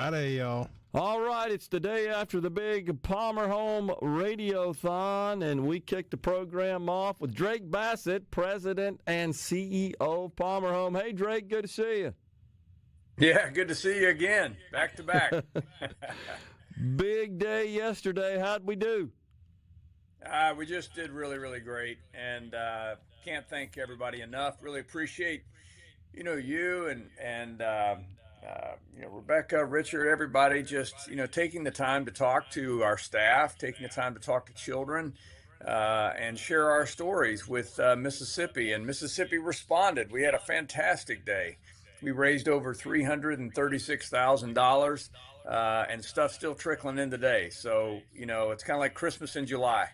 Friday, y'all. All right, it's the day after the big Palmer Home Radiothon, and we kick the program off with Drake Bassett, President and CEO of Palmer Home. Hey, Drake, good to see you. Yeah, good to see you again, back to back. Big day yesterday. How'd we do? We just did really, really great, and can't thank everybody enough. Really appreciate, you and Rebecca, Richard, everybody just, taking the time to talk to our staff, taking the time to talk to children, and share our stories with Mississippi. And Mississippi responded. We had a fantastic day. We raised over $336,000, and stuff still trickling in today. So, it's kind of like Christmas in July.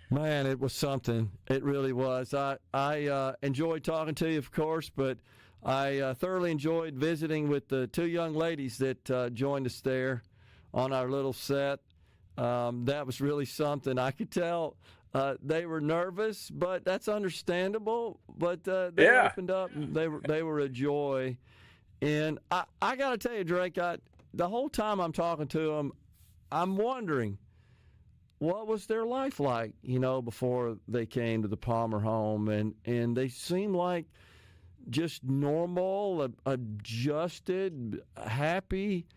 Man, it was something. It really was. I enjoyed talking to you, of course, but I thoroughly enjoyed visiting with the two young ladies that joined us there on our little set. That was really something. I could tell they were nervous, but that's understandable. But they opened up. And they were a joy. And I got to tell you, Drake, the whole time I'm talking to them, I'm wondering, what was their life like, before they came to the Palmer home? And they seem like just normal, adjusted, happy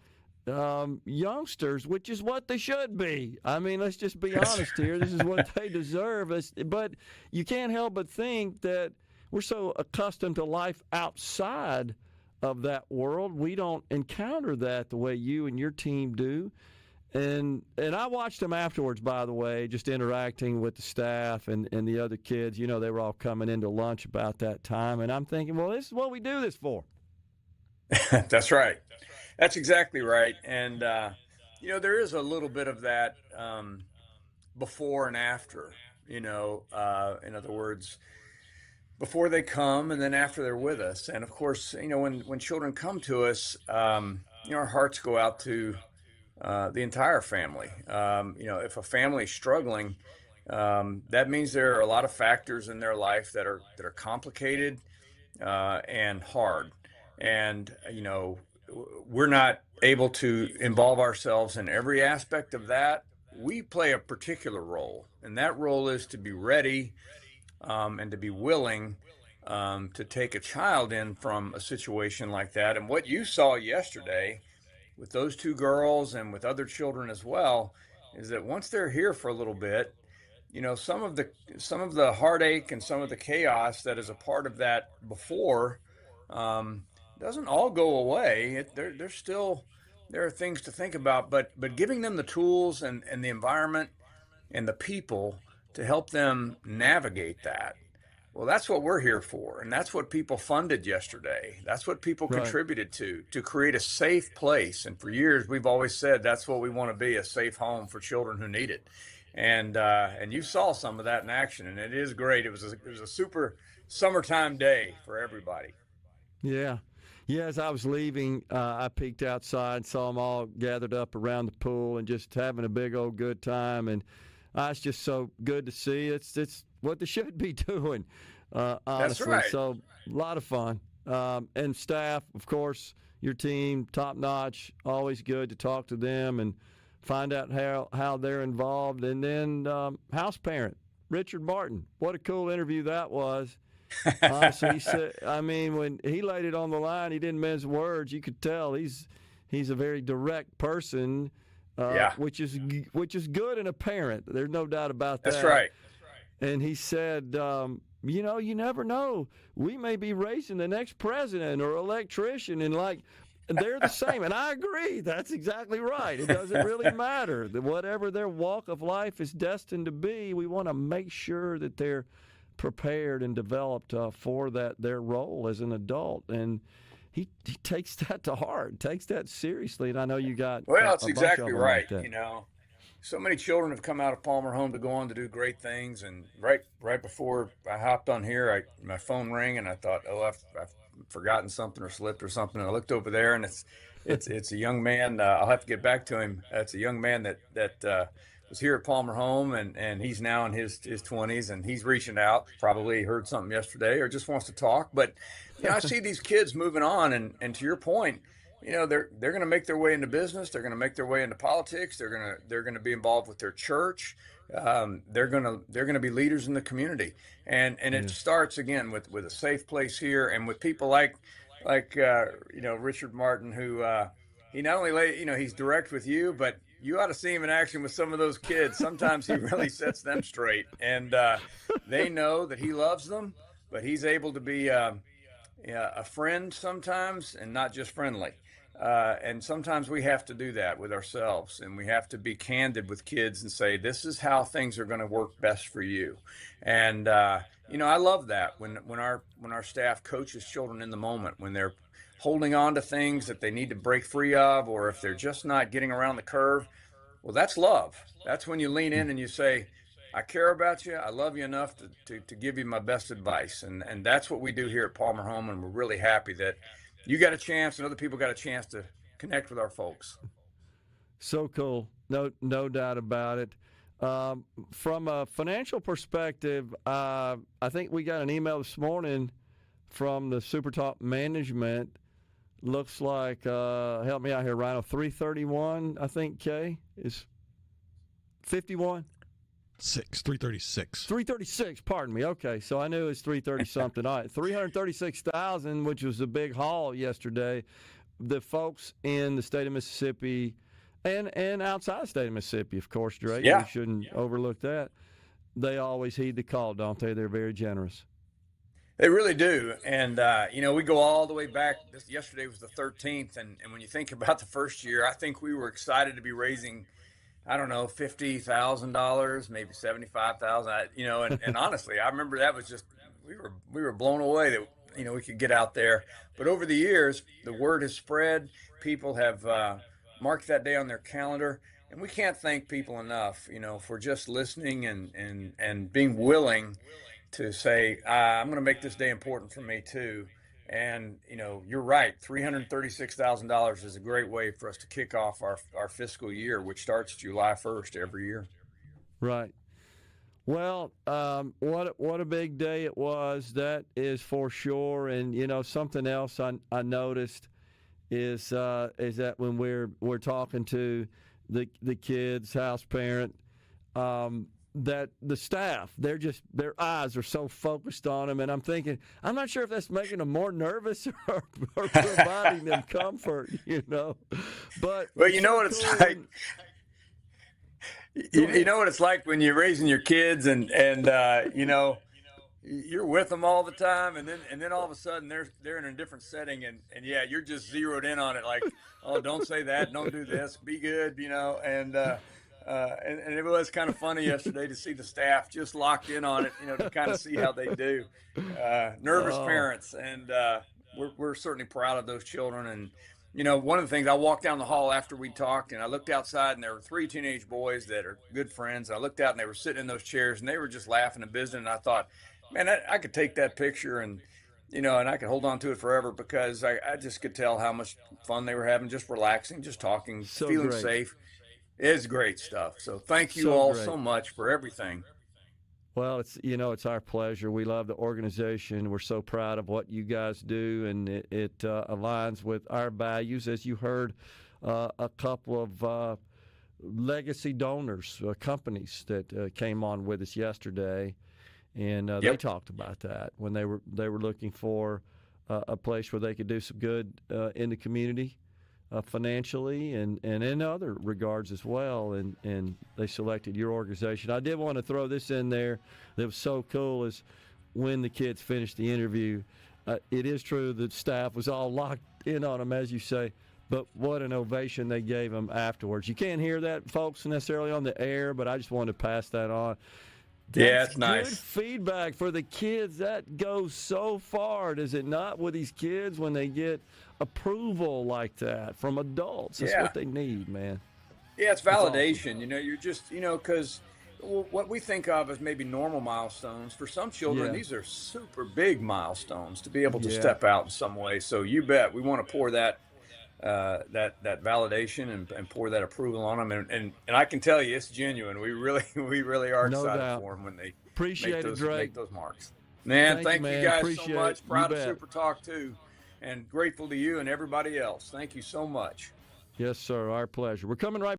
youngsters, which is what they should be. I mean, let's just be honest here. This is what they deserve. But you can't help but think that we're so accustomed to life outside of that world. We don't encounter that the way you and your team do. And I watched them afterwards, by the way, just interacting with the staff and the other kids. They were all coming into lunch about that time. And I'm thinking, well, this is what we do this for. That's right. That's exactly right. And, there is a little bit of that before and after, in other words, before they come and then after they're with us. And, of course, when children come to us, our hearts go out to the entire family. If a family is struggling, that means there are a lot of factors in their life that are complicated and hard. And, we're not able to involve ourselves in every aspect of that. We play a particular role, and that role is to be ready and to be willing to take a child in from a situation like that. And what you saw yesterday with those two girls and with other children as well, is that once they're here for a little bit, some of the heartache and some of the chaos that is a part of that before doesn't all go away. There are things to think about, but giving them the tools and the environment and the people to help them navigate that. Well, that's what we're here for, and that's what people funded yesterday. That's what people contributed to create a safe place. And for years, we've always said that's what we want to be, a safe home for children who need it. And you saw some of that in action, and it is great. It was a super summertime day for everybody. Yeah. Yeah, as I was leaving, I peeked outside, saw them all gathered up around the pool and just having a big old good time. And it's just so good to see. It's what they should be doing, honestly. That's right. So a lot of fun. And staff, of course, your team, top notch. Always good to talk to them and find out how they're involved. And then house parent, Richard Martin. What a cool interview that was. Honestly, he said, when he laid it on the line, he didn't mince words. You could tell he's a very direct person. Which is good in a parent. There's no doubt about that. That's right. And he said, you never know. We may be raising the next president or electrician, and they're the same. And I agree. That's exactly right. It doesn't really matter. Whatever their walk of life is destined to be, we want to make sure that they're prepared and developed for their role as an adult. And he takes that to heart, takes that seriously, and I know you got. Well, that's exactly right. Like so many children have come out of Palmer Home to go on to do great things, and right before I hopped on here, my phone rang, and I thought, I've forgotten something or slipped or something. And I looked over there, and it's a young man. I'll have to get back to him. It's a young man that was here at Palmer Home, and he's now in his 20s, and he's reaching out. Probably heard something yesterday or just wants to talk, but. I see these kids moving on, and to your point, they're going to make their way into business. They're going to make their way into politics. They're going to be involved with their church. They're going to be leaders in the community. And it Yeah. starts again with a safe place here, and with people like Richard Martin, who he not only he's direct with you, but you ought to see him in action with some of those kids. Sometimes he really sets them straight, and they know that he loves them, but he's able to be a friend sometimes, and not just friendly. And sometimes we have to do that with ourselves, and we have to be candid with kids and say, this is how things are going to work best for you. And I love that when our staff coaches children in the moment, when they're holding on to things that they need to break free of, or if they're just not getting around the curve. Well, that's love. That's when you lean in and you say, I care about you. I love you enough to give you my best advice. And that's what we do here at Palmer Home. And we're really happy that you got a chance and other people got a chance to connect with our folks. So cool. No doubt about it. From a financial perspective, I think we got an email this morning from the SuperTalk management. Looks like, help me out here, Rhino, 331, I think, Kay, is 51? 336. 336, pardon me. Okay, so I knew it was 330 something. All right, 336,000, which was a big haul yesterday. The folks in the state of Mississippi and outside the state of Mississippi, of course, Drake. Yeah. We shouldn't overlook that. They always heed the call, don't they? They're very generous. They really do. And, we go all the way back. Yesterday was the 13th. And when you think about the first year, I think we were excited to be raising, I don't know, $50,000, maybe $75,000. And honestly, I remember that was just we were blown away that we could get out there. But over the years, the word has spread. People have marked that day on their calendar, and we can't thank people enough, for just listening and being willing to say, I'm going to make this day important for me too. And, you're right. $336,000 is a great way for us to kick off our fiscal year, which starts July 1st every year. Right. Well, what a big day it was. That is for sure. And, something else I noticed is that when we're talking to the kids, house parent, that the staff, their eyes are so focused on them, and I'm thinking, I'm not sure if that's making them more nervous or providing them comfort, But you know what it's like. You know what it's like when you're raising your kids, and you're with them all the time, and then all of a sudden they're in a different setting, and yeah, you're just zeroed in on it, like, oh, don't say that, don't do this, be good, and it was kind of funny yesterday to see the staff just locked in on it, to kind of see how they do. Nervous parents, and we're certainly proud of those children. And one of the things, I walked down the hall after we talked, and I looked outside, and there were 3 teenage boys that are good friends. I looked out, and they were sitting in those chairs, and they were just laughing and visiting. And I thought, man, I could take that picture and I could hold on to it forever, because I just could tell how much fun they were having, just relaxing, just talking, so feeling great. safe. It's great stuff. So thank you So all great. so much for everything. Well, it's our pleasure. We love the organization. We're so proud of what you guys do, and it aligns with our values. As you heard, a couple of legacy donors, companies that came on with us yesterday, and they talked about that when they were looking for a place where they could do some good in the community. Financially and in other regards as well, and they selected your organization. I did want to throw this in there that was so cool, is when the kids finished the interview, it is true that staff was all locked in on them, as you say, but what an ovation they gave them afterwards. You can't hear that, folks, necessarily on the air, but I just wanted to pass that on. Yeah, it's That's nice. Good feedback for the kids. That goes so far, does it not, with these kids when they get approval like that from adults? That's what they need, man. Yeah, it's validation. Awesome. You're just, because what we think of as maybe normal milestones, for some children, these are super big milestones to be able to step out in some way. So you bet we want to pour that validation and pour that approval on them, and I can tell you it's genuine. We really are excited for them when they make those marks. Man, thank you guys so much. Proud of SuperTalk too, and grateful to you and everybody else. Thank you so much. Yes, sir. Our pleasure. We're coming right